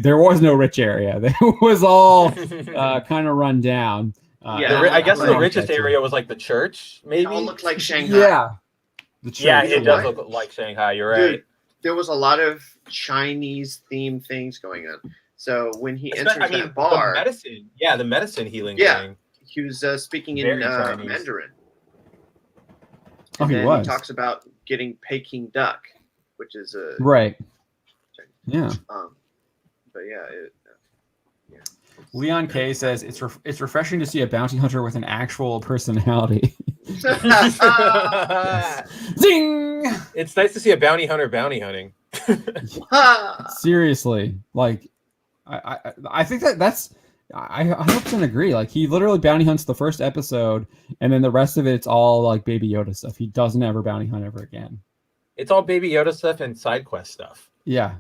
There was no rich area. It was all kind of run down. I guess the richest area was like the church, maybe. It all looked like Shanghai. Yeah. The church. Yeah, it does look like Shanghai. You're right. Dude, there was a lot of Chinese themed things going on. So when he enters that bar, the medicine healing thing. He was speaking in Mandarin. Oh, he was. He talks about getting Peking duck, which is a right. Yeah. But yeah. Leon K says it's refreshing to see a bounty hunter with an actual personality. Zing! It's nice to see a bounty hunter bounty hunting. Seriously, like I think that's. I 100% agree. Like he literally bounty hunts the first episode, and then the rest of it's all like Baby Yoda stuff. He doesn't ever bounty hunt ever again. It's all Baby Yoda stuff and side quest stuff. Yeah,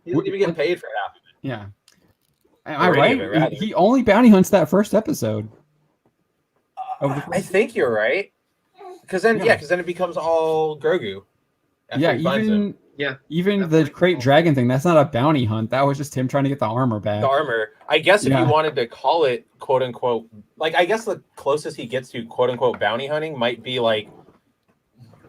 he doesn't even get paid for half of it. Yeah, am I right? He only bounty hunts that first episode. I think you're right. Because then it becomes all Grogu. Even the crate dragon thing, that's not a bounty hunt. That was just him trying to get the armor back. The armor. I guess if you wanted to call it quote unquote, like I guess the closest he gets to quote unquote bounty hunting might be like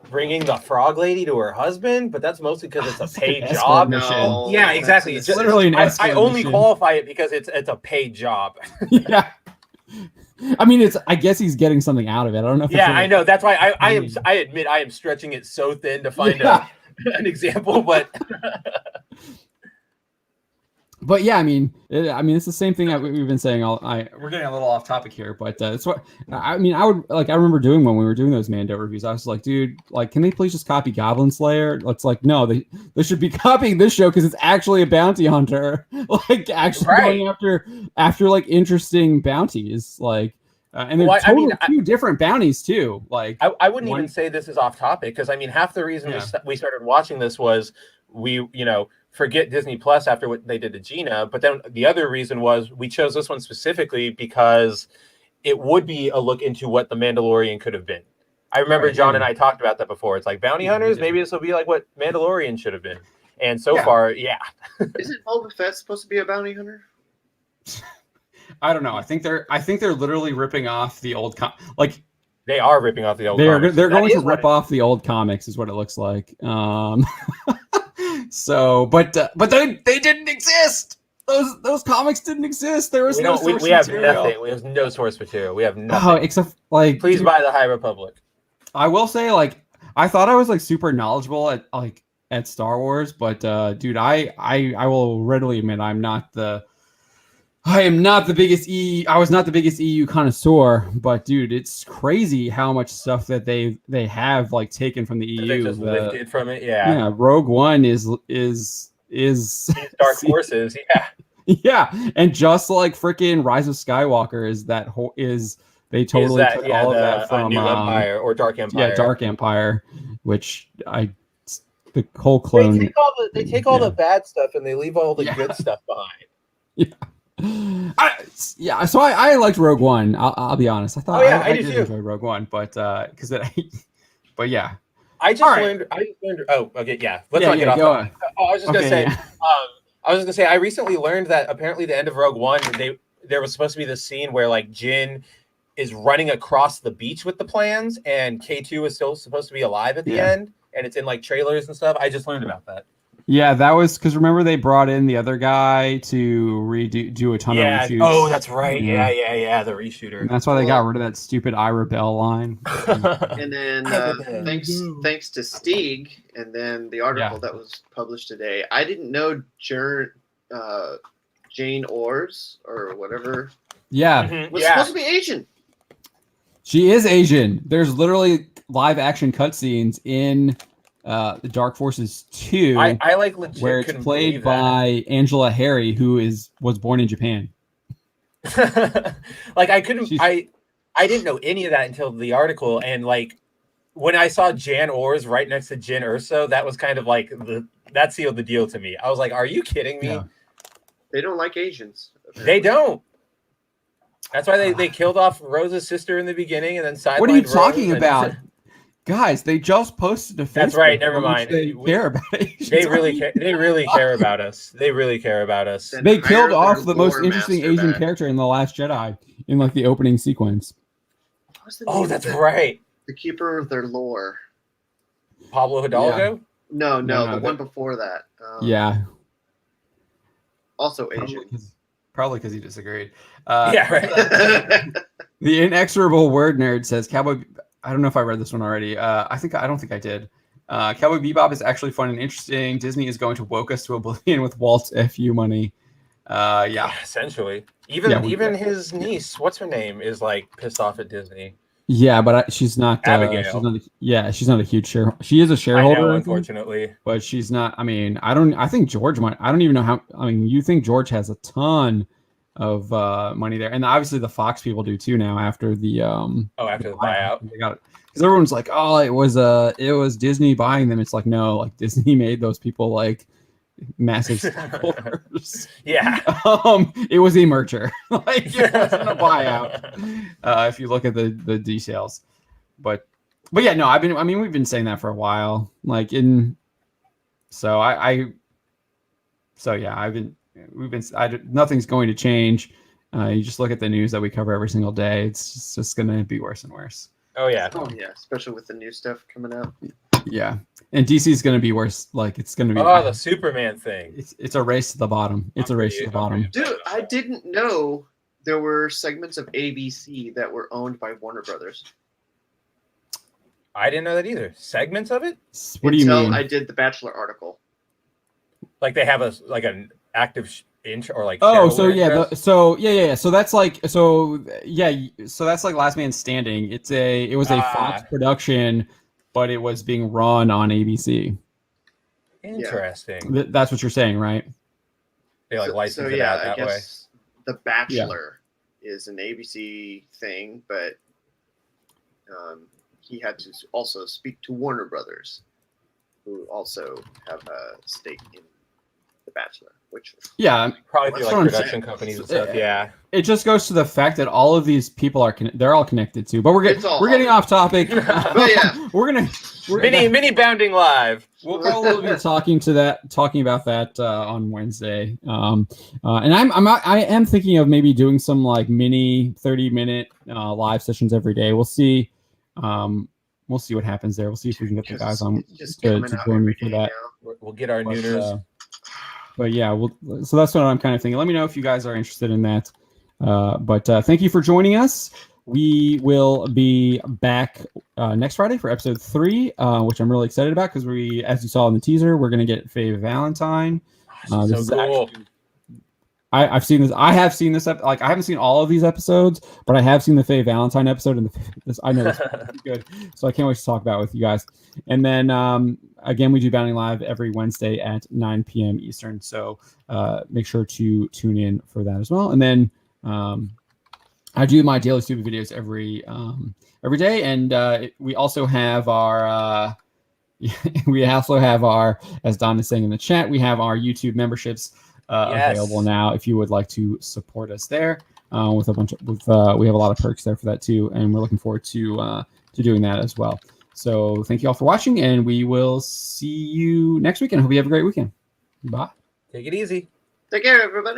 bringing the frog lady to her husband, but that's mostly because it's a paid job. No. Yeah, exactly. It's literally an I only qualify it because it's a paid job. Yeah. I mean, I guess he's getting something out of it. I don't know. I know. That's why I admit I am stretching it so thin to find an example, but but yeah, I mean, it's the same thing that we've been saying. We're getting a little off topic here, but it's what I mean. I would like. I remember doing when we were doing those Mando reviews. I was like, dude, like, can they please just copy Goblin Slayer? It's like, no, they should be copying this show because it's actually a bounty hunter, like actually going after like interesting bounties, like. And they're totally two different bounties too. Like I wouldn't even say this is off topic because I mean half the reason we started watching this was we forget Disney Plus after what they did to Gina, but then the other reason was we chose this one specifically because it would be a look into what the Mandalorian could have been. I remember John and I talked about that before. It's like bounty hunters, maybe this will be like what Mandalorian should have been. And so far, Isn't Boba Fett supposed to be a bounty hunter? I don't know. I think they're literally ripping off the old they are ripping off the old. They're going to rip off the old comics, is what it looks like. So, but they didn't exist. Those comics didn't exist. There was no source material. We have nothing. We have no source material. We have nothing. Oh, except like please buy the High Republic. I will say, like, I thought I was like super knowledgeable at Star Wars, but dude, I will readily admit I am not the biggest I was not the biggest EU connoisseur, but dude, it's crazy how much stuff that they have like taken from the EU. They just lifted from it, yeah. Rogue One is Dark Forces, yeah. Yeah, and just like freaking Rise of Skywalker they totally took all of that from New Empire or Dark Empire. Yeah, Dark Empire, which the whole clone. They take all the bad stuff and they leave all the good stuff behind. Yeah. So I liked Rogue One. I'll be honest. I thought I did enjoy Rogue One, but but yeah. I just learned. Oh, okay, yeah. Let's not get off. I was just gonna say. I was gonna say. I recently learned that apparently the end of Rogue One, there was supposed to be this scene where like Jyn is running across the beach with the plans, and K2 is still supposed to be alive at the end, and it's in like trailers and stuff. I just learned about that. Yeah, that was because remember they brought in the other guy to do a ton of reshoots. Oh, that's right. Yeah, the reshooter. And that's why they got rid of that stupid I Rebel line. And then thanks to Stieg, and then the article that was published today, I didn't know Jane Ors or whatever. Yeah, was supposed to be Asian. She is Asian. There's literally live action cutscenes in the Dark Forces 2. I like legit where it's played by Angela Harry, who was born in Japan. Like I didn't know any of that until the article, and like when I saw Jan Ors right next to Jyn Erso, that was kind of like that sealed the deal to me. I was like, are you kidding me? Yeah. They don't like Asians. Apparently. They don't. That's why they killed off Rose's sister in the beginning and then sidelined. What are you talking about? Guys, they just posted a Facebook. That's right. Never mind. They care about Asians. They really care. They really care about us. They really care about us. They killed off the most interesting Asian character in The Last Jedi in like the opening sequence. Oh, that's right. The keeper of their lore. Pablo Hidalgo? No, the one before that. Yeah. Also Asian. Probably because he disagreed. Yeah, right. The Inexorable Word Nerd says, Cowboy... I don't know if I read this one already. I don't think I did. Cowboy Bebop is actually fun and interesting. Disney is going to woke us to oblivion with Walt's FU money. Essentially. Even his niece, what's her name, is like pissed off at Disney. Yeah, but she's not. Abigail. She's not a huge shareholder. She is a shareholder, I know, unfortunately. But she's not. I mean, I think George might. I don't even know how. I mean, you think George has a ton of money there, and obviously the Fox people do too now after the after the buyout. They got it because everyone's like, oh, it was Disney buying them. It's like, no, like Disney made those people like massive stockholders. Yeah. It was a merger. Like it wasn't a buyout. If you look at the details, but yeah, no, we've been saying that for a while. Like nothing's going to change. You just look at the news that we cover every single day. It's just going to be worse and worse. Oh yeah, especially with the new stuff coming out. Yeah, and DC is going to be worse. Like it's going to be. Oh, the Superman thing. It's a race to the bottom. It's a race to the bottom. Dude, I didn't know there were segments of ABC that were owned by Warner Brothers. I didn't know that either. Segments of it? What do you mean? I did the Bachelor article. Like they have an active intro or like Oh, show so yeah, intros? so that's like so that's like Last Man Standing. It was a Fox production, but it was being run on ABC. Interesting. That's what you're saying, right? They like license it yeah, out that I way. guess The Bachelor is an ABC thing, but he had to also speak to Warner Brothers, who also have a stake in The Bachelor, which Probably That's through like what I'm production saying. companies and stuff. Yeah. It just goes to the fact that all of these people they're all connected too. But we're getting off topic. But yeah. we're Mini bounding live. We'll probably be talking about that on Wednesday. And I am thinking of maybe doing some like mini 30-minute live sessions every day. We'll see. We'll see what happens there. We'll see if we can get the guys on to join me for that. We'll get our nooners. But yeah, so that's what I'm kind of thinking. Let me know if you guys are interested in that. But thank you for joining us. We will be back next Friday for episode 3, which I'm really excited about because as you saw in the teaser, we're going to get Faye Valentine. This is cool. Actually, I've seen this. I have seen this. Like I haven't seen all of these episodes, but I have seen the Faye Valentine episode, and I know it's good. So I can't wait to talk about it with you guys. And then again, we do Bounding Live every Wednesday at 9 p.m. Eastern. So make sure to tune in for that as well. And then I do my daily stupid videos every day, and we also have our as Don is saying in the chat, we have our YouTube memberships available now if you would like to support us there with we have a lot of perks there for that too, and we're looking forward to doing that as well. So thank you all for watching, and we will see you next weekend. Hope you have a great weekend. Bye. Take it easy. Take care, everybody.